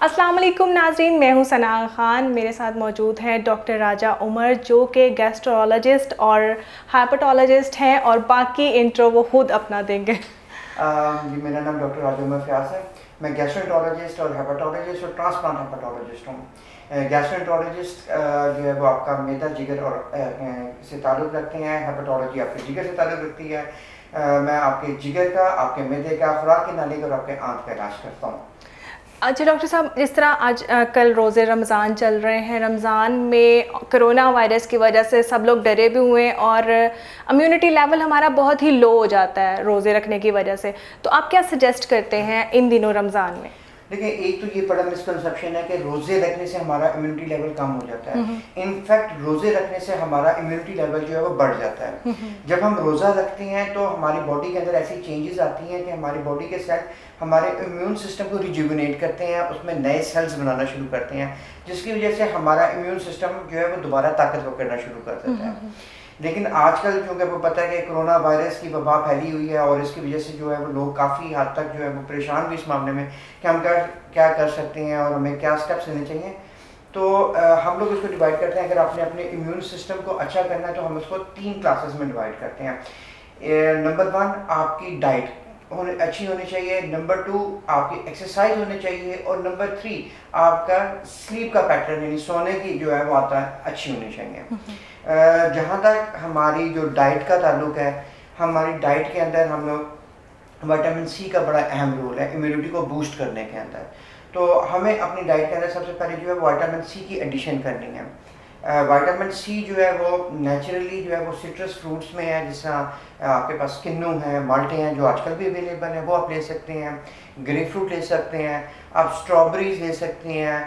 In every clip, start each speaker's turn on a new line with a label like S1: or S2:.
S1: अस्सलाम वालेकुम नाज़रीन, मैं हूं सना खान। मेरे साथ मौजूद हैं डॉक्टर राजा उमर, जो कि गैस्ट्रोलॉजिस्ट और हाइपेटोलॉजिस्ट हैं, और बाकी इंट्रो वो खुद अपना देंगे।
S2: जी, मेरा नाम डॉक्टर राजा उमर फ़याज़ है। मैं गैस्ट्रोएंटरोलॉजिस्ट और हेपेटोलॉजिस्ट और ट्रांसप्लांट हेपेटोलॉजिस्ट हूँ। गैस्ट्रोएंटरोलॉजिस्ट जो है वो आपका मैदा, जिगर और से ताल्लुक़ रखते हैं। हेपेटोलॉजी आपके जिगर से ताल्लुक़ रखती है। मैं आपके जिगर का, आपके मैदे का, खुराक की नाली का और आपके आंत का इलाज करता हूँ।
S1: अच्छा डॉक्टर साहब, जिस तरह आज कल रोज़े रमज़ान चल रहे हैं, रमज़ान में कोरोना वायरस की वजह से सब लोग डरे भी हुए हैं और इम्यूनिटी लेवल हमारा बहुत ही लो हो जाता है रोज़े रखने की वजह से। तो आप क्या सजेस्ट करते हैं इन दिनों रमज़ान में?
S2: देखिए, एक तो ये बड़ा मिसकंसेप्शन है कि रोज़े रखने से हमारा इम्यूनिटी लेवल कम हो जाता है। इनफैक्ट रोज़े रखने से हमारा इम्यूनिटी लेवल जो है वो बढ़ जाता है। जब हम रोज़ा रखते हैं तो हमारी बॉडी के अंदर ऐसी चेंजेस आती हैं कि हमारी बॉडी के सेल हमारे इम्यून सिस्टम को रिजुविनेट करते हैं, उसमें नए सेल्स बनाना शुरू करते हैं, जिसकी वजह से हमारा इम्यून सिस्टम जो है वो दोबारा ताकतवर करना शुरू कर देता है। लेकिन आजकल क्योंकि आपको पता है कि कोरोना वायरस की वबा फैली हुई है और इसकी वजह से जो है वो लोग काफ़ी हद तक जो है वो परेशान भी इस मामले में कि हम क्या कर सकते हैं और हमें क्या स्टेप्स लेने चाहिए। तो हम लोग इसको डिवाइड करते हैं। अगर आपने अपने इम्यून सिस्टम को अच्छा करना है तो हम उसको 3 क्लासेस में डिवाइड करते हैं। नंबर 1 आपकी डाइट अच्छी होनी चाहिए, नंबर 2 आपकी एक्सरसाइज होनी चाहिए, और नंबर 3 आपका स्लीप का पैटर्न यानी सोने की जो है वो आता है अच्छी होनी चाहिए। जहाँ तक हमारी जो डाइट का ताल्लुक है, हमारी डाइट के अंदर हम लोग विटामिन सी का बड़ा अहम रोल है इम्यूनिटी को बूस्ट करने के अंदर। तो हमें अपनी डाइट के अंदर सबसे पहले जो है विटामिन सी की एडिशन करनी है। विटामिन सी जो है वो नेचुरली जो है वो सिट्रस फ्रूट्स में है, जिस तरह आपके पास किन्नू है, माल्टे हैं जो आजकल भी अवेलेबल हैं, वो आप ले सकते हैं। ग्रेप फ्रूट ले सकते हैं, आप स्ट्रॉबेरीज ले सकते हैं,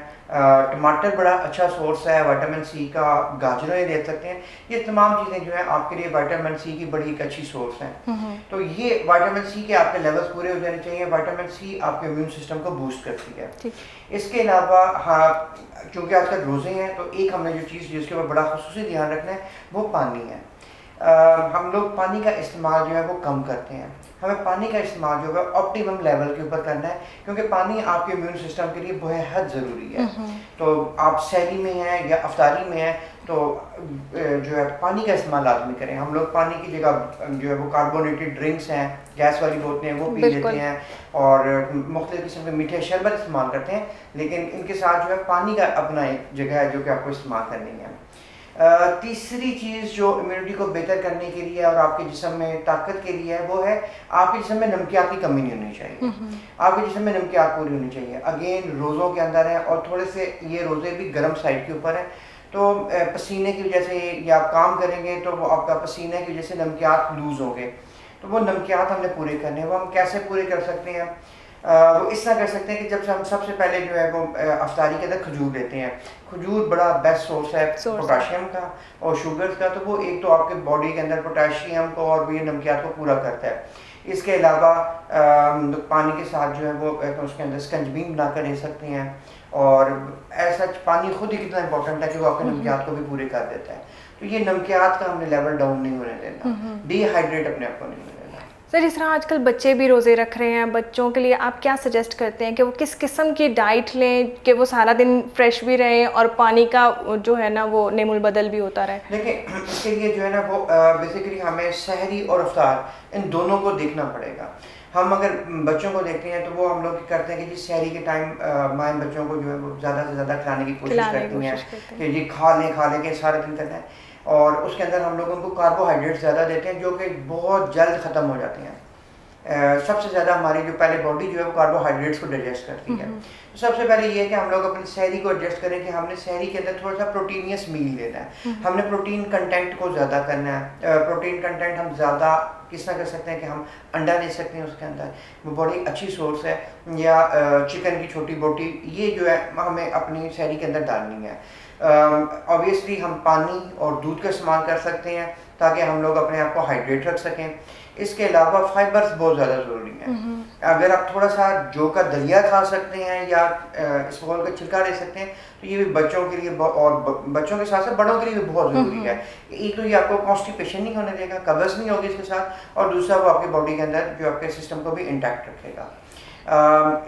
S2: टमाटर बड़ा अच्छा सोर्स है विटामिन सी का, गाजरें ले सकते हैं। ये तमाम चीज़ें जो है आपके लिए विटामिन सी की बड़ी एक अच्छी सोर्स है। तो ये विटामिन सी के आपके लेवल्स पूरे हो जाने चाहिए। विटामिन सी आपके इम्यून सिस्टम को बूस्ट करती है। इसके अलावा हाँ, क्योंकि आजकल रोज़े हैं तो एक हमने जो चीज़ जिसके ऊपर बड़ा खुसूसी ध्यान रखना है वो पानी है। हम लोग पानी का इस्तेमाल जो है वो कम करते हैं। हमें पानी का इस्तेमाल जो है ऑप्टिमम लेवल के ऊपर करना है, क्योंकि पानी आपके इम्यून सिस्टम के लिए बेहद ज़रूरी है। तो आप सहरी में हैं या अफ्तारी में हैं तो जो है पानी का इस्तेमाल लाजमी करें। हम लोग पानी की जगह जो है वो कार्बोनेटेड ड्रिंक्स हैं, गैस वाली बोतलें हैं, वो पी लेते हैं और मुख्तलिफ किस्म के मीठे शरबत इस्तेमाल करते हैं, लेकिन इनके साथ जो है पानी का अपना एक जगह है जो कि आपको इस्तेमाल करनी है। तीसरी चीज़ जो इम्यूनिटी को बेहतर करने के लिए और आपके जिस्म में ताकत के लिए है वो है आपके जिस्म में नमकियात की कमी नहीं होनी चाहिए। आपके जिस्म में नमकियात पूरी होनी चाहिए। अगेन रोज़ों के अंदर है और थोड़े से ये रोज़े भी गर्म साइड के ऊपर है, तो पसीने की वजह से या आप काम करेंगे तो वो आपका पसीने की वजह से नमकियात लूज़ होंगे, तो वो नमकियात हमने पूरे करने हैं। वो हम कैसे पूरे कर सकते हैं? वो इस तरह कर सकते हैं कि जब हम सबसे पहले जो है वो अफ्तारी के अंदर खजूर लेते हैं। खजूर बड़ा बेस्ट सोर्स है पोटाशियम का और शुगर का, तो वो एक तो आपके बॉडी के अंदर पोटाशियम को और ये नमकियात को पूरा करता है। इसके अलावा पानी के साथ जो है वो उसके अंदर स्कंजबीन बनाकर ले सकते हैं, और ऐसा पानी खुद ही कितना इंपॉर्टेंट है कि वो आपके नमकियात को भी पूरे कर देता है। तो ये नमकियात का हमने लेवल डाउन नहीं होने देना, डिहाइड्रेट अपने आप को नहीं होने देना।
S1: सर, जिस तरह आजकल बच्चे भी रोज़े रख रहे हैं, बच्चों के लिए आप क्या सजेस्ट करते हैं कि वो किस किस्म की डाइट लें कि वो सारा दिन फ्रेश भी रहें और पानी का जो है ना वो नेमुल बदल भी होता रहे?
S2: देखिए, इसके लिए जो है ना वो बेसिकली हमें सहरी और अफ्तार इन दोनों को देखना पड़ेगा। हम अगर बच्चों को देखते हैं तो वो हम लोग करते हैं कि जी सहरी के टाइम माएँ बच्चों को जो है वो ज़्यादा से ज़्यादा खिलाने की कोशिश करती हैं कि जी खा लें के सारा दिन करना है, और उसके अंदर हम लोग उनको कार्बोहाइड्रेट ज़्यादा देते हैं जो कि बहुत जल्द ख़त्म हो जाते हैं। सबसे ज़्यादा हमारी जो पहले बॉडी जो है वो कार्बोहाइड्रेट्स को डाइजेस्ट करती है। तो सबसे पहले ये है कि हम लोग अपनी सहरी को एडजस्ट करें कि हमने सहरी के अंदर थोड़ा सा प्रोटीनियस मील लेना है। हमने प्रोटीन कंटेंट को ज़्यादा करना है। प्रोटीन कंटेंट हम ज़्यादा किस तरह कर सकते हैं कि हम अंडा ले सकते हैं, उसके अंदर वो बड़ी अच्छी सोर्स है, या चिकन की छोटी बोटी, ये जो है हमें अपनी सहरी के अंदर डालनी है। ऑब्वियसली हम पानी और दूध का इस्तेमाल कर सकते हैं ताकि हम लोग अपने आप को हाइड्रेट रख सकें। इसके अलावा फाइबर्स बहुत ज़्यादा ज़रूरी हैं। अगर आप थोड़ा सा जौ का दलिया खा सकते हैं या इसबगोल का छिलका ले सकते हैं तो ये भी बच्चों के लिए और बच्चों के साथ साथ बड़ों के लिए भी बहुत ज़रूरी है। एक तो ये आपको कॉन्स्टिपेशन नहीं होने देगा, कब्ज़ नहीं होगी इसके साथ, और दूसरा वो आपकी बॉडी के अंदर जो आपके सिस्टम को भी इंटैक्ट रखेगा।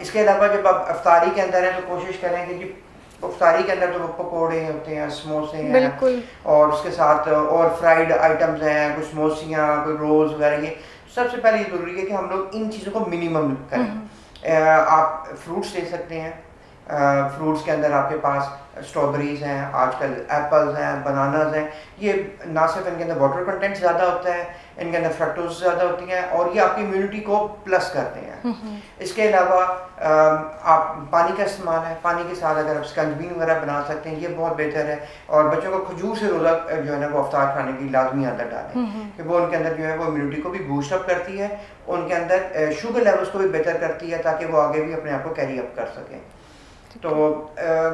S2: इसके अलावा जब आप अफ्तारी के अंदर हैं तो कोशिश करें कि जी अफ्तारी के अंदर तो वो पकौड़े होते हैं, समोसे हैं,
S1: बिल्कुल,
S2: और उसके साथ और फ्राइड आइटम्स हैं, कुछ समोसियाँ, कोई रोल्स वगैरह। ये सबसे पहले ये ज़रूरी है कि हम लोग इन चीज़ों को मिनिमम करें। आप फ्रूट्स ले सकते हैं, फ्रूट्स के अंदर आपके पास स्ट्रॉबेरीज हैं, आजकल एप्पल्स हैं, बनानाज हैं। ये ना सिर्फ इनके अंदर वाटर कंटेंट ज़्यादा होता है, इनके अंदर फ्रक्टोज ज़्यादा होती हैं और ये आपकी इम्यूनिटी को प्लस करते हैं। इसके अलावा आप पानी का इस्तेमाल है, पानी के साथ अगर आप स्कंजबी वगैरह बना सकते हैं, ये बहुत बेहतर है। और बच्चों को खजूर से रोज़ा जो है ना वो अफ्तार खाने की लाजमी आदत डालें कि वो उनके अंदर जो है वो इम्यूनिटी को भी बूस्ट अप करती है, उनके अंदर शुगर लेवल्स को भी बेहतर करती है ताकि वो आगे भी अपने आप को कैरी अप कर सकें। तो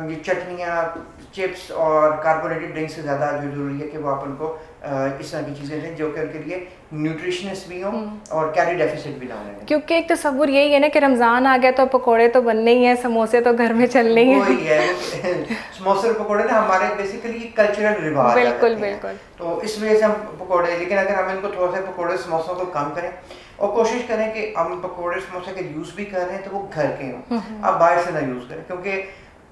S2: ये चटनियाँ, चिप्स और कार्बोनेटेड ड्रिंक्स से ज़्यादा जो ज़रूरी है कि वो आप उनको इस तरह की चीज़ें दें जो कि उनके लिए न्यूट्रिशनस भी हों और कैलोरी डेफिसिट भी ना हो।
S1: क्योंकि एक तस्वुर यही है ना कि रमज़ान आ गया तो पकोड़े तो बनने ही हैं, समोसे तो घर में चलने ही हैं।
S2: वही है समोसे और पकोड़े ना हमारे बेसिकली कल्चरल रिवाज।
S1: बिल्कुल बिल्कुल।
S2: तो इस वजह से हम पकोड़े, लेकिन अगर हम इनको थोड़ा सा पकोड़े समोसों को कम करें और कोशिश करें कि हम पकोड़े समोसे के यूज़ भी कर रहे हैं तो वो घर के हों, आप बाहर से ना यूज़ करें। क्योंकि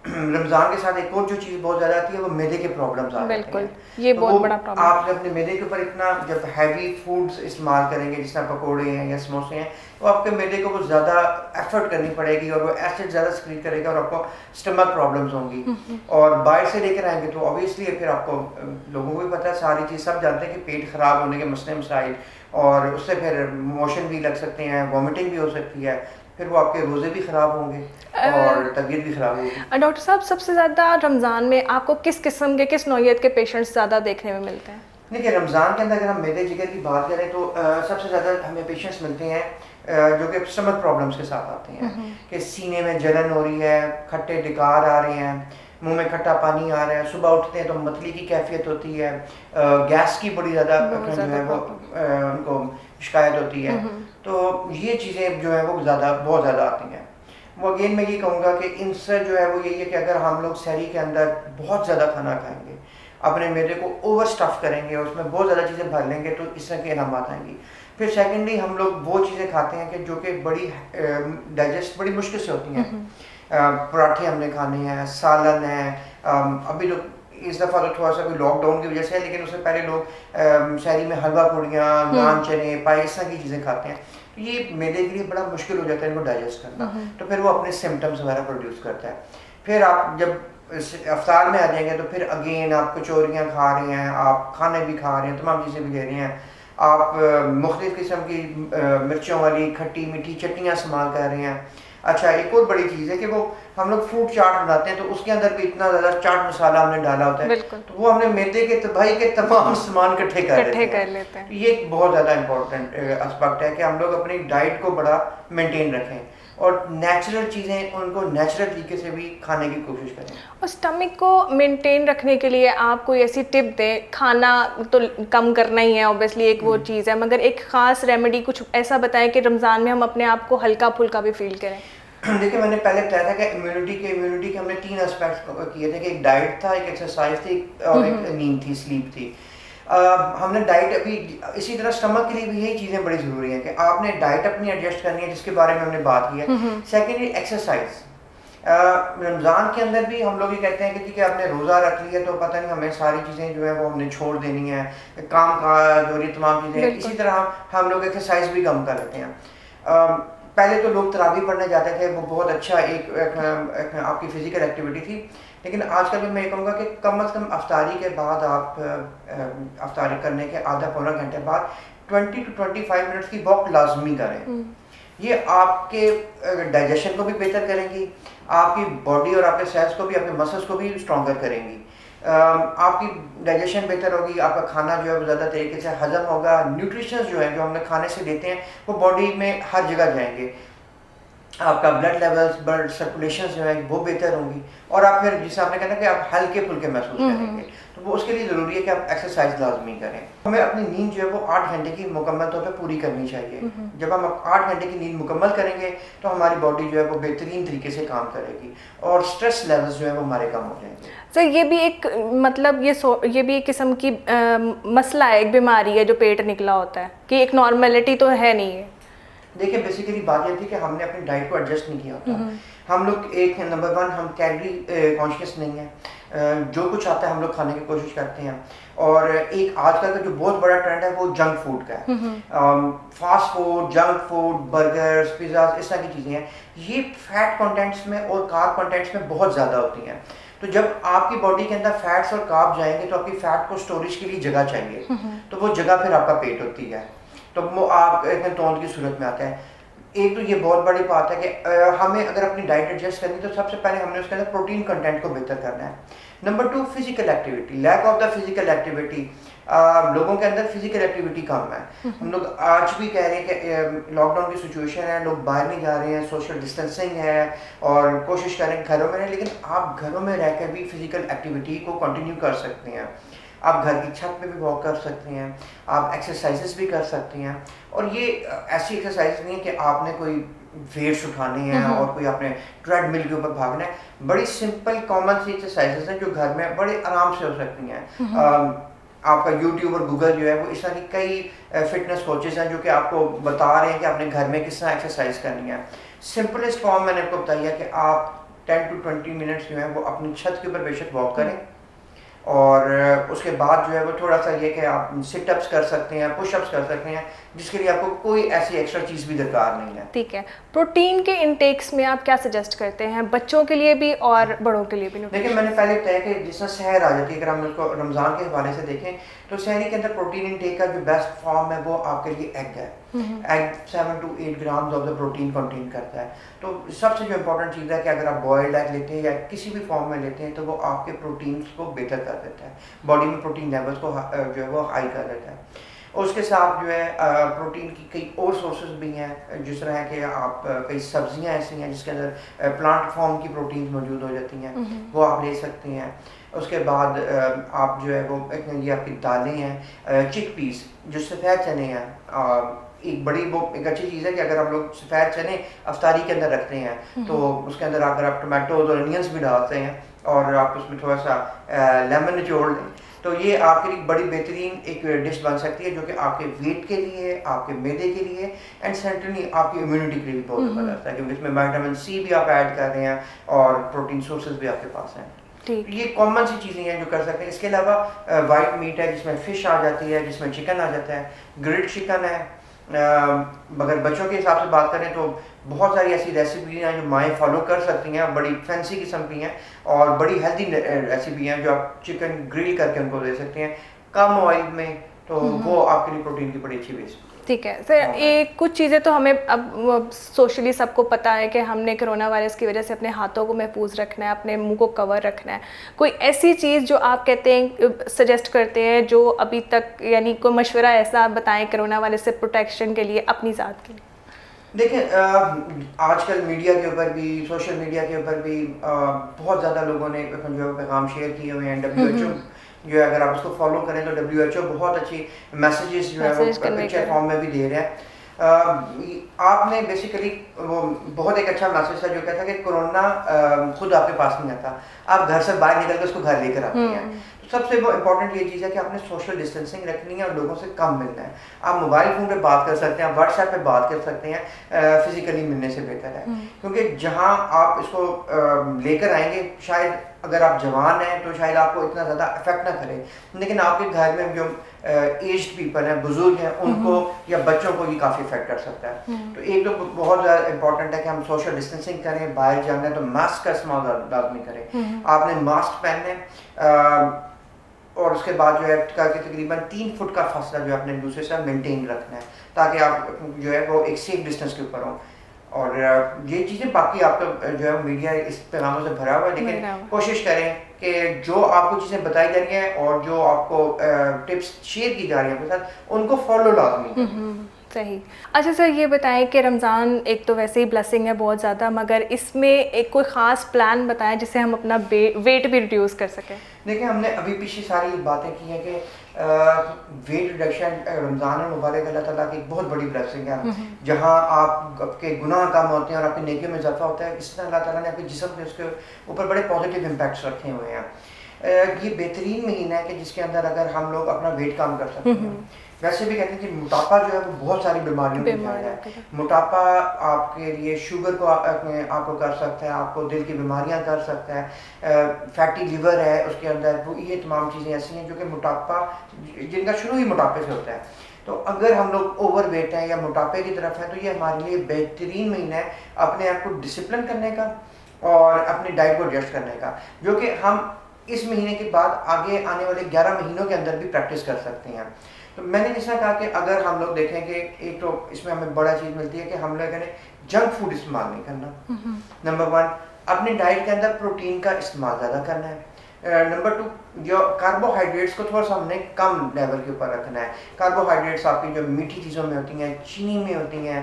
S2: रमज़ान के साथ एक और जो चीज़ बहुत ज़्यादा आती है वो मैदे के प्रॉब्लम्स आते हैं।
S1: बिल्कुल, ये
S2: तो
S1: बहुत बड़ा प्रॉब्लम।
S2: आप अपने मैदे के ऊपर इतना जब हैवी फूड्स इस्तेमाल करेंगे जिस तरह पकोड़े हैं या समोसे हैं, तो आपके मैदे को वो ज़्यादा एफर्ट करनी पड़ेगी और वो एसिड ज़्यादा सिक्रीट करेगा और आपको स्टमक प्रॉब्लम्स होंगी। और बाहर से लेकर आएंगे तो ऑब्वियसली फिर आपको, लोगों को भी पता है सारी चीज़, सब जानते हैं कि पेट ख़राब होने के मसले मसाइल, और उससे फिर मोशन भी लग सकते हैं, वॉमिटिंग भी हो सकती है, फिर वो आपके रोज़े भी ख़राब होंगे और तबीयत भी ख़राब होगी।
S1: डॉक्टर साहब, सबसे ज़्यादा रमज़ान में आपको किस किस्म के, किस नौइयत के पेशेंट्स ज़्यादा देखने में मिलते हैं?
S2: देखिए रमज़ान के अंदर अगर हम मैदे जिगर की बात करें तो सबसे ज़्यादा हमें पेशेंट्स मिलते हैं जो कि स्टमक प्रॉब्लम्स के साथ आते हैं कि सीने में जलन हो रही है, खट्टे डकार आ रहे हैं, मुंह में खट्टा पानी आ रहा है, सुबह उठते हैं तो मतली की कैफियत होती है, गैस की बड़ी ज़्यादा जो है वो उनको शिकायत होती है। तो ये चीज़ें जो है वो बहुत ज़्यादा आती हैं। वो अगेन मैं ये कहूँगा कि इनसे जो है वो यही है कि अगर हम लोग सहरी के अंदर बहुत ज़्यादा खाना खाएंगे, अपने मैदे को ओवर स्टफ़ करेंगे, उसमें बहुत ज़्यादा चीज़ें भर लेंगे तो इस तरह के इनामात आएंगी। फिर सेकेंडली हम लोग वो चीज़ें खाते हैं कि जो कि बड़ी डाइजेस्ट बड़ी मुश्किल से होती हैं। पराठे हमने खाने हैं, सालन है, अभी तो इस दफ़ा तो थोड़ा सा कोई लॉकडाउन की वजह से है, लेकिन उससे पहले लोग शहरी में हलवा पूड़ियाँ, नान चने, पाए, इस तरह की चीज़ें खाते हैं। तो ये मैदे के लिए बड़ा मुश्किल हो जाता है इनको डाइजेस्ट करना, तो फिर वो अपने सिम्टम्स वगैरह प्रोड्यूस करता है। फिर आप जब अफ्तार में आ जाएंगे तो फिर अगेन आप कचौरियाँ खा रहे हैं, आप खाने भी खा रहे हैं, तमाम चीज़ें भी ले रहे हैं, आप मुख्तलिफ़ किस्म की मिर्चों वाली खट्टी मीठी चटनियाँ इस्तेमाल कर रहे हैं। अच्छा, एक और बड़ी चीज़ है कि वो हम लोग फ्रूट चाट बनाते हैं तो उसके अंदर भी इतना ज़्यादा चाट मसाला हमने डाला होता है, तो वो हमने मैदे के तबाही के तमाम सामान इकट्ठे कर लेते हैं। ये एक बहुत ज़्यादा इंपॉर्टेंट एस्पेक्ट है कि हम लोग अपनी डाइट को बड़ा मेंटेन रखें और नेचुरल चीज़ें उनको नेचुरल तरीके से भी खाने की कोशिश करें।
S1: और स्टमक को मेंटेन रखने के लिए आप कोई ऐसी टिप दें? खाना तो कम करना ही है ऑब्वियसली, एक वो चीज़ है, मगर एक ख़ास रेमेडी कुछ ऐसा बताएं कि रमज़ान में हम अपने आप को हल्का फुल्का भी फील करें।
S2: देखिए मैंने पहले बताया था कि इम्यूनिटी के हमने 3 एस्पेक्ट्स किए थे कि एक डाइट था, एक एक्सरसाइज थी और एक नींद थी, स्लीप थी। हमने डाइट अभी इसी तरह स्टमक के लिए भी यही चीज़ें बड़ी ज़रूरी हैं कि आपने डाइट अपनी एडजस्ट करनी है, जिसके बारे में हमने बात की है। Secondly exercise. रमज़ान के अंदर भी हम लोग ये कहते हैं कि ठीक है आपने रोज़ा रख लिया तो पता नहीं हमें सारी चीज़ें जो है वो हमने छोड़ देनी है, काम काज और ये तमाम चीज़ें। इसी तरह हम लोग एक्सरसाइज भी कम कर लेते हैं। पहले तो लोग तरावी पढ़ने जाते थे, वो बहुत अच्छा एक आपकी फिजिकल एक्टिविटी थी, लेकिन आजकल भी मैं ये कहूँगा कि कम से कम अफ्तारी के बाद आप अफ्तारी करने के आधा पौना घंटे बाद 20 to 25 मिनट्स की वॉक लाजमी करें। ये आपके डाइजेशन को भी बेहतर करेंगी, आपकी बॉडी और आपके सेल्स को भी, आपके मसल्स को भी स्ट्रॉन्गर करेंगी। आपकी डाइजेशन बेहतर होगी, आपका खाना जो है वो ज़्यादा तरीके से हजम होगा, न्यूट्रिशंस जो है जो हमने खाने से लेते हैं वो बॉडी में हर जगह जाएंगे, आपका ब्लड लेवल्स, ब्लड सर्कुलेशन जो है वो बेहतर होंगी और आप फिर जिसे आपने कहना कि आप हल्के फुल्के महसूस करेंगे। तो वो उसके लिए ज़रूरी है कि आप एक्सरसाइज लाजमी करें। हमें अपनी नींद जो है वो 8 घंटे की मुकम्मल तौर पे पूरी करनी चाहिए। जब हम 8 घंटे की नींद मुकम्मल करेंगे तो हमारी बॉडी जो है वो बेहतरीन तरीके से काम करेगी और स्ट्रेस लेवल्स जो है वो हमारे कम हो जाएंगे।
S1: सर ये भी एक मतलब ये भी एक किस्म की मसला है, एक बीमारी है जो पेट निकला होता है, कि एक नॉर्मेलिटी तो है नहीं है।
S2: देखिए बेसिकली बात ये थी कि हमने अपनी डाइट को एडजस्ट नहीं किया होता। हम लोग एक नंबर वन हम कैलोरी कॉन्शियस नहीं है, जो कुछ आता है हम लोग खाने की कोशिश करते हैं। और एक आजकल का जो बहुत बड़ा ट्रेंड है वो जंक फूड का है। Fast food, junk food, burgers, pizza, इस तरह की चीज़ें हैं, ये फैट कंटेंट्स में और कार्ब कंटेंट्स में बहुत ज़्यादा होती हैं। तो जब आपकी बॉडी के अंदर फैट्स और कार्ब जाएंगे तो आपकी फैट को स्टोरेज के लिए जगह चाहिए, तो वो जगह फिर आपका पेट होती है, तो वो आप एक तौंद की सूरत में आता है। एक तो ये बहुत बड़ी बात है कि हमें अगर अपनी डाइट एडजस्ट करनी तो सबसे पहले हमने उसके अंदर प्रोटीन कंटेंट को बेहतर करना है। Number 2 physical activity, lack of the physical activity. लोगों के अंदर फिजिकल एक्टिविटी कम है। हम लोग आज भी कह रहे हैं कि लॉकडाउन की सिचुएशन है, लोग बाहर नहीं जा रहे हैं, सोशल डिस्टेंसिंग है और कोशिश कर रहे हैं घरों में रहें, लेकिन आप घरों में रहकर भी फिजिकल एक्टिविटी को कंटिन्यू कर सकते हैं। आप घर की छत पे भी वॉक कर सकते हैं, आप एक्सरसाइजेस भी कर सकते हैं। और ये ऐसी एक्सरसाइज नहीं है कि आपने कोई वेट्स उठाने हैं और कोई आपने ट्रेडमिल के ऊपर भागना है। बड़ी सिंपल कॉमन सी एक्सरसाइजेस हैं जो घर में बड़े आराम से हो सकती हैं। आपका यूट्यूब और गूगल जो है वो इस तरह की कई फिटनेस कोचेस हैं जो कि आपको बता रहे हैं कि आपने घर में किस तरह एक्सरसाइज करनी है। सिंपलेस्ट फॉर्म मैंने आपको बताया है कि आप 10 to 20 मिनट्स जो है वो अपनी छत के ऊपर बेशक वॉक करें, और उसके बाद जो है वो थोड़ा सा ये कि आप सिटअप्स कर सकते हैं, पुशअप्स कर सकते हैं, जिसके लिए आपको कोई ऐसी एक्स्ट्रा चीज़ भी दरकार नहीं है।
S1: ठीक है, प्रोटीन के इनटेक्स में आप क्या सजेस्ट करते हैं बच्चों के लिए भी और बड़ों के लिए भी?
S2: देखिए मैंने पहले बताया कि जिस तरह सहर आ जाती है, अगर हम उसको रमज़ान के हवाले से देखें तो सहरी के अंदर प्रोटीन इनटेक का जो बेस्ट फॉर्म है वो आपके लिए एग है। Egg 7 to 8 grams of the protein contain करता है। तो सबसे जो इम्पोर्टेंट चीज़ है कि अगर आप बॉयल्ड एग लेते हैं या किसी भी फॉर्म में लेते हैं तो वो आपके प्रोटीन्स को बेहतर कर देता है, बॉडी में प्रोटीन लेवल्स को जो है वो हाई कर देता है। और उसके साथ जो है प्रोटीन की कई और सोर्सेज भी हैं, जिस तरह है कि आप कई सब्जियां ऐसी हैं जिसके अंदर प्लांट फॉर्म की प्रोटीन मौजूद हो जाती हैं, वो आप ले सकते हैं। उसके बाद आप जो है वो ये आपकी दालें हैं, चिक पीस जो सफ़ेद चने हैं, एक बड़ी वो एक अच्छी चीज़ है कि अगर हम लोग सफ़ेद चने अफ्तारी के अंदर रखते हैं तो उसके अंदर अगर आप टमाटोज और अनियंस भी डालते हैं और आप उसमें थोड़ा सा लेमन निचोड़ दें तो ये आपके लिए बड़ी बेहतरीन एक डिश बन सकती है, जो कि आपके वेट के लिए, आपके मैदे के लिए एंड सेंट्रली आपकी इम्यूनिटी के लिए बहुत ज़बरदस्त है, क्योंकि इसमें विटामिन सी भी आप ऐड कर रहे हैं और प्रोटीन सोर्सेज भी आपके पास हैं। ये कॉमन सी चीज़ें हैं जो कर सकते हैं। इसके अलावा वाइट मीट है जिसमें फ़िश आ जाती है, जिसमें चिकन आ जाता है, ग्रिल्ड चिकन है। मगर बच्चों के हिसाब से बात करें तो बहुत सारी ऐसी रेसिपी हैं जो माएँ फॉलो कर सकती हैं, बड़ी फैंसी किस्म की हैं और बड़ी हेल्दी रेसिपी हैं जो आप चिकन ग्रिल करके उनको दे सकते हैं कम ऑयल में, तो वो आपके लिए प्रोटीन की बड़ी अच्छी बेस।
S1: ठीक है सर, एक कुछ चीज़ें तो हमें अब सोशली सबको पता है कि हमने कोरोना वायरस की वजह से अपने हाथों को महफूज रखना है, अपने मुंह को कवर रखना है। कोई ऐसी चीज़ जो आप कहते हैं सजेस्ट करते हैं जो अभी तक यानी कोई मशवरा ऐसा बताएं कोरोना वायरस से प्रोटेक्शन के लिए अपनी ज़ात के लिए?
S2: देखिए आजकल मीडिया के ऊपर भी, सोशल मीडिया के ऊपर भी बहुत ज़्यादा लोगों ने जो है पैगाम शेयर किए हुए हैं। WHO जो है अगर आप उसको फॉलो करें तो WHO बहुत अच्छी मैसेजेस जो है वो पिक्चर फॉर्म में भी दे रहे हैं। आपने बेसिकली वो बहुत एक अच्छा मैसेज था जो कहता है कि कोरोना खुद आपके पास नहीं आता, आप घर से बाहर निकल कर उसको घर लेकर आते हैं। सबसे इम्पोर्टेंट ये चीज़ है कि आपने सोशल डिस्टेंसिंग रखनी है और लोगों से कम मिलना है। आप मोबाइल फ़ोन पे बात कर सकते हैं, व्हाट्सएप पे बात कर सकते हैं, फिजिकली मिलने से बेहतर है। क्योंकि जहां आप इसको लेकर आएंगे, शायद अगर आप जवान हैं तो शायद आपको इतना ज़्यादा इफेक्ट ना करे, लेकिन आपके घर में जो एज्ड पीपल हैं, बुजुर्ग हैं, उनको या बच्चों को ये काफ़ी इफेक्ट कर सकता है। तो एक तो बहुत ज़्यादा इंपॉर्टेंट है कि हम सोशल डिस्टेंसिंग करें, बाहर जाना है तो मास्क का इस्तेमाल लाजमी करें। आपने मास्क पहनने और उसके बाद जो है तकरीबन 3 फुट का फासला जो है अपने दूसरे से मेंटेन रखना है, ताकि आप जो है वो एक सेफ डिस्टेंस के ऊपर हों। और ये चीज़ें बाकी आपका जो है मीडिया इस पैगामों से भरा हुआ है, लेकिन कोशिश करें कि जो आपको चीज़ें बताई जा रही हैं और जो आपको टिप्स शेयर की जा रही हैं अपने साथ, उनको फॉलो लाजमी करें।
S1: सही। अच्छा सर, ये बताएं कि रमज़ान एक तो वैसे ही ब्लेसिंग है बहुत ज़्यादा, मगर इसमें एक कोई ख़ास प्लान बताएं जिससे हम अपना वेट भी रिड्यूस कर सकें।
S2: देखिए हमने अभी पीछे सारी बातें की हैं कि वेट रिडक्शन रमज़ान मुबारक अल्लाह ताला की एक बहुत बड़ी ब्लेसिंग है, जहां आपके गुनाह कम होते हैं और आपकी नेकियों में इजाफा होता है। इस तरह अल्लाह ताला ने आपके जिस्म पे उसके ऊपर बड़े पॉजिटिव इम्पैक्ट्स रखे हुए हैं। ये बेहतरीन महीना है कि जिसके अंदर अगर हम लोग अपना वेट कम कर सकते हैं। वैसे भी कहते हैं कि मोटापा जो है वो बहुत सारी बीमारियों की जड़ है। मोटापा आपके लिए शुगर को आपको कर सकता है, आपको दिल की बीमारियां कर सकता है, फैटी लिवर है उसके अंदर, वो ये तमाम चीज़ें ऐसी हैं जो कि मोटापा जिनका शुरू ही मोटापे से होता है। तो अगर हम लोग ओवरवेट हैं या मोटापे की तरफ हैं तो ये हमारे लिए बेहतरीन महीना है अपने आप को डिसिप्लिन करने का और अपनी डाइट को एडजस्ट करने का, जो कि हम इस महीने के बाद आगे आने वाले 11 महीनों के अंदर भी प्रैक्टिस कर सकते हैं। तो मैंने जैसा कहा कि अगर हम लोग देखें कि एक तो इसमें हमें बड़ा चीज़ मिलती है कि हम लोग ने जंक फूड इस्तेमाल नहीं करना, नंबर 1। अपनी डाइट के अंदर प्रोटीन का इस्तेमाल ज़्यादा करना है, नंबर 2, जो कार्बोहाइड्रेट्स को थोड़ा सा हमने कम लेवल के ऊपर रखना है। कार्बोहाइड्रेट्स आपकी जो मीठी चीज़ों में होती हैं, चीनी में होती हैं,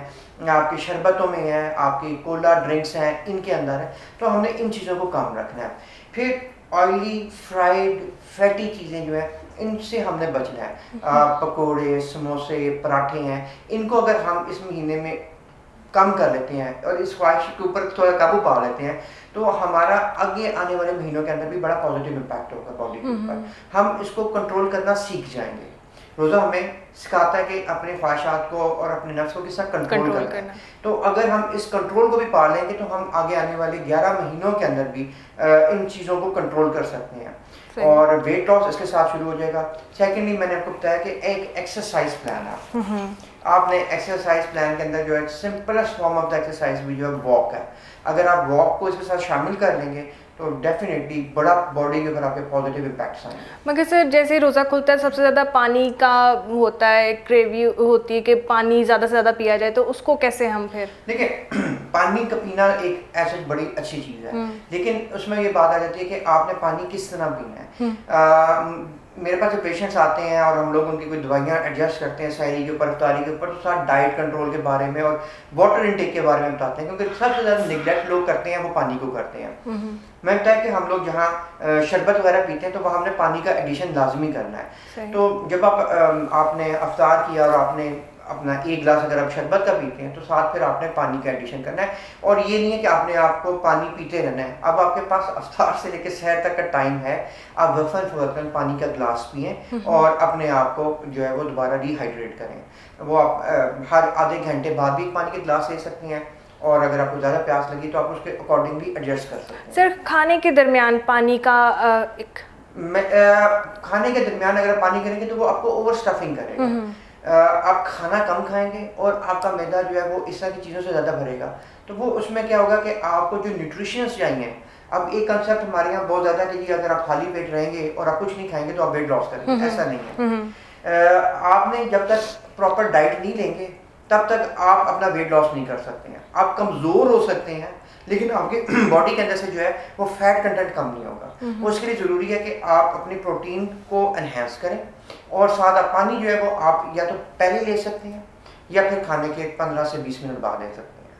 S2: आपकी शरबतों में है, आपकी कोला ड्रिंक्स हैं, इनके अंदर है, तो हमने इन चीज़ों को कम रखना है। फिर ऑयली फ्राइड फैटी चीज़ें जो है इनसे हमने बचना है। पकोड़े, समोसे, पराठे हैं, इनको अगर हम इस महीने में कम कर लेते हैं और इस ख्वाहिश के ऊपर थोड़ा काबू पा लेते हैं तो हमारा आगे आने वाले महीनों के अंदर भी बड़ा पॉजिटिव इम्पैक्ट होगा बॉडी के ऊपर। हम इसको कंट्रोल करना सीख जाएंगे। रोज़ा हमें सिखाता है कि अपने ख्वाहिशात को और अपने नफ्स को किस तरह कंट्रोल करना है। तो अगर हम इस कंट्रोल को भी पा लेंगे तो हम आगे आने वाले 11 महीनों के अंदर भी इन चीज़ों को कंट्रोल कर सकते हैं और वेट लॉस इसके साथ शुरू हो जाएगा। सेकेंडली मैंने आपको बताया कि एक एक्सरसाइज प्लान है। आपने एक्सरसाइज प्लान के अंदर जो है simplest form of the exercise भी जो है वॉक है। अगर आप वॉक को इसके साथ शामिल कर लेंगे तो डेफिनेटली बड़ा बॉडी के ऊपर आपके पॉजिटिव इम्पैक्ट्स आएंगे।
S1: मगर सर जैसे ही रोज़ा खुलता है सबसे ज़्यादा पानी का होता है, क्रेवी होती है कि पानी ज़्यादा से ज़्यादा पिया जाए, तो उसको कैसे हम फिर
S2: देखिए पानी का पीना एक ऐसी बड़ी अच्छी चीज़ है, लेकिन उसमें ये बात आ जाती है कि आपने पानी किस तरह पीना है। मेरे पास जो पेशेंट्स आते हैं और हम लोग उनकी कोई दवाइयाँ एडजस्ट करते हैं सहरी के ऊपर, इफ्तारी के ऊपर, तो साथ डाइट कंट्रोल के बारे में और वाटर इनटेक के बारे में बताते हैं, क्योंकि सबसे ज़्यादा निगलेक्ट लोग करते हैं वो पानी को करते हैं। मैं बताया कि हम लोग जहाँ शरबत वगैरह पीते हैं तो वहाँ हमने पानी का एडिशन लाजमी करना है। तो जब आपने इफ्तार किया और आपने अपना 1 गिलास अगर आप शरबत का पीते हैं तो साथ फिर आपने पानी का एडिशन करना है। और ये नहीं है कि आपने आपको पानी पीते रहना है, अब आपके पास इफ्तार से लेकर सहर तक का टाइम है, आप वफ़न फ़वक़न पानी का गिलास पिएँ और अपने आप को जो है वो दोबारा डिहाइड्रेट करें। वो आप हर आधे घंटे बाद भी पानी के गिलास ले सकते हैं और अगर आपको ज़्यादा प्यास लगी तो आप उसके अकॉर्डिंगली एडजस्ट कर सकते हैं।
S1: सर खाने के दरमियान पानी का
S2: खाने के दरमियान अगर पानी करेंगे तो वो आपको ओवर स्टफिंग करेगा। आप खाना कम खाएंगे और आपका मैदा जो है वो इस तरह की चीज़ों से ज़्यादा भरेगा, तो वो उसमें क्या होगा कि आपको जो न्यूट्रिशंस चाहिए। अब एक कंसेप्ट हमारे यहाँ बहुत ज़्यादा कि जी अगर आप खाली पेट रहेंगे और आप कुछ नहीं खाएंगे तो आप वेट लॉस करेंगे, ऐसा नहीं है। आपने जब तक प्रॉपर डाइट नहीं लेंगे तब तक आप अपना वेट लॉस नहीं कर सकते हैं। आप कमज़ोर हो सकते हैं लेकिन आपके बॉडी के अंदर से जो है वो फैट कंटेंट कम नहीं होगा। उसके लिए ज़रूरी है कि आप अपनी प्रोटीन को एनहेंस करें और साथ आप पानी जो है वो आप या तो पहले ले सकते हैं या फिर खाने के 15 से 20 मिनट बाद ले सकते हैं।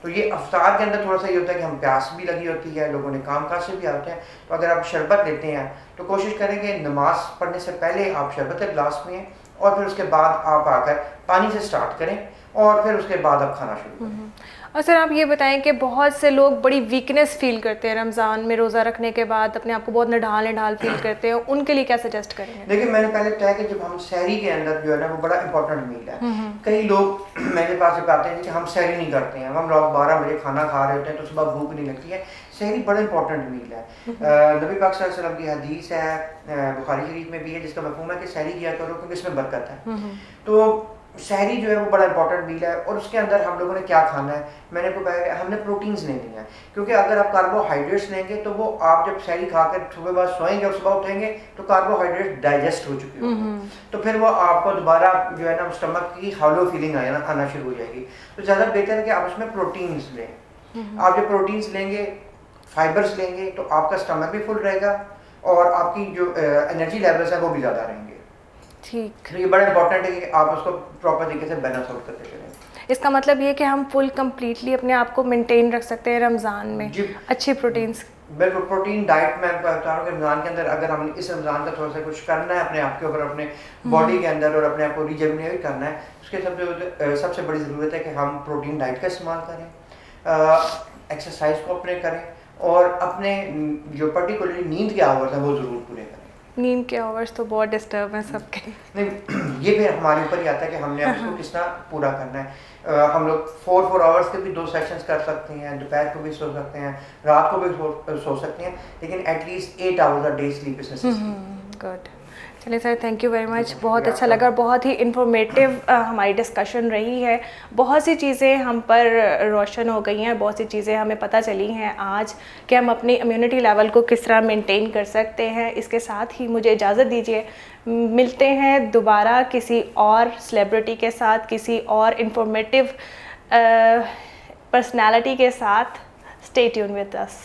S2: तो ये इफ्तार के अंदर थोड़ा सा ये होता है कि हम प्यास भी लगी होती है, लोगों ने काम काज से भी आते हैं, तो अगर आप शरबत लेते हैं तो कोशिश करें कि नमाज पढ़ने से पहले आप शरबत के गिलास पिएं और फिर उसके बाद आप आकर पानी से स्टार्ट करें और फिर उसके बाद आप खाना शुरू करें।
S1: और सर आप ये बताएं कि बहुत से लोग बड़ी वीकनेस फील करते हैं रमज़ान में रोज़ा रखने के बाद, अपने आप को बहुत निढाल फील करते हैं, उनके लिए क्या सजेस्ट करेंगे?
S2: देखिए मैंने पहले बताया कि जब हम सहरी के अंदर जो है ना वो बड़ा इंपॉर्टेंट मील है। कई लोग मेरे पास जब आते हैं कि हम सहरी नहीं करते हैं, हम लोग 12 बजे खाना खा रहे होते हैं तो सुबह भूख नहीं लगती है। सहरी बड़ा इंपॉर्टेंट मील है। नबी पाक सल्लल्लाहु अलैहि वसल्लम की हदीस है, बुखारी शरीफ में भी है, जिसका मफ़हूम है कि सहरी किया करो क्योंकि इसमें बरकत है। तो सहरी जो है वो बड़ा इंपॉर्टेंट मील है और उसके अंदर हम लोगों ने क्या खाना है, मैंने आपको बताया हमने प्रोटीन्स लेनी है, क्योंकि अगर आप कार्बोहाइड्रेट्स लेंगे तो वो आप जब सहरी खाकर सुबह बाद सोएंगे और सुबह उठेंगे तो कार्बोहाइड्रेट डाइजेस्ट हो चुके होंगे, तो फिर वो आपको दोबारा जो है ना स्टमक की हॉलो फीलिंग आना शुरू हो जाएगी। तो ज़्यादा बेहतर है कि आप उसमें प्रोटीन्स लें। आप जब प्रोटीन्स लेंगे, फाइबर्स लेंगे तो आपका स्टमक भी फुल रहेगा और आपकी जो एनर्जी लेवल्स हैं वो भी ज़्यादा रहेंगे।
S1: ठीक,
S2: तो ये बड़ा इंपॉर्टेंट है कि आप उसको प्रॉपर तरीके से बैलेंस आउट करते चलें।
S1: इसका मतलब ये कि हम फुल कम्प्लीटली अपने आप को मेंटेन रख सकते हैं रमज़ान में अच्छे प्रोटीन्स।
S2: बिल्कुल, प्रोटीन डाइट में आपको बता रहा हूँ कि रमज़ान के अंदर अगर हम इस रमज़ान का थोड़ा सा कुछ करना है अपने आप के ऊपर, अपने बॉडी के अंदर और अपने आप को रिजेवनेट करना है, उसके सबसे बड़ी ज़रूरत है कि हम प्रोटीन डाइट का इस्तेमाल करें, एक्सरसाइज को अपने करें और अपने जो पर्टिकुलरली नींद के आवर्स हैं वो ज़रूर पूरे करें।
S1: नींद के आवर्स तो बहुत डिस्टर्ब हैं सबके।
S2: नहीं ये भी हमारे ऊपर ही आता है कि हमने अब इसको किस तरह पूरा करना है। हम लोग 4 आवर्स के भी 2 सेशंस कर सकते हैं, दोपहर को भी सो सकते हैं, रात को भी सो सकते हैं, लेकिन at least 8 hours a day sleep is necessary.
S1: Good. चलिए sir, thank you very much, बहुत अच्छा लगा और बहुत ही इन्फॉर्मेटिव हमारी डिस्कशन रही है। बहुत सी चीज़ें हम पर रोशन हो गई हैं, बहुत सी चीज़ें हमें पता चली हैं आज कि हम अपनी इम्यूनिटी लेवल को किस तरह मेंटेन कर सकते हैं। इसके साथ ही मुझे इजाज़त दीजिए, मिलते हैं दोबारा किसी और सेलिब्रिटी के साथ, किसी और इन्फॉर्मेटिव पर्सनैलिटी के साथ। Stay tune with us.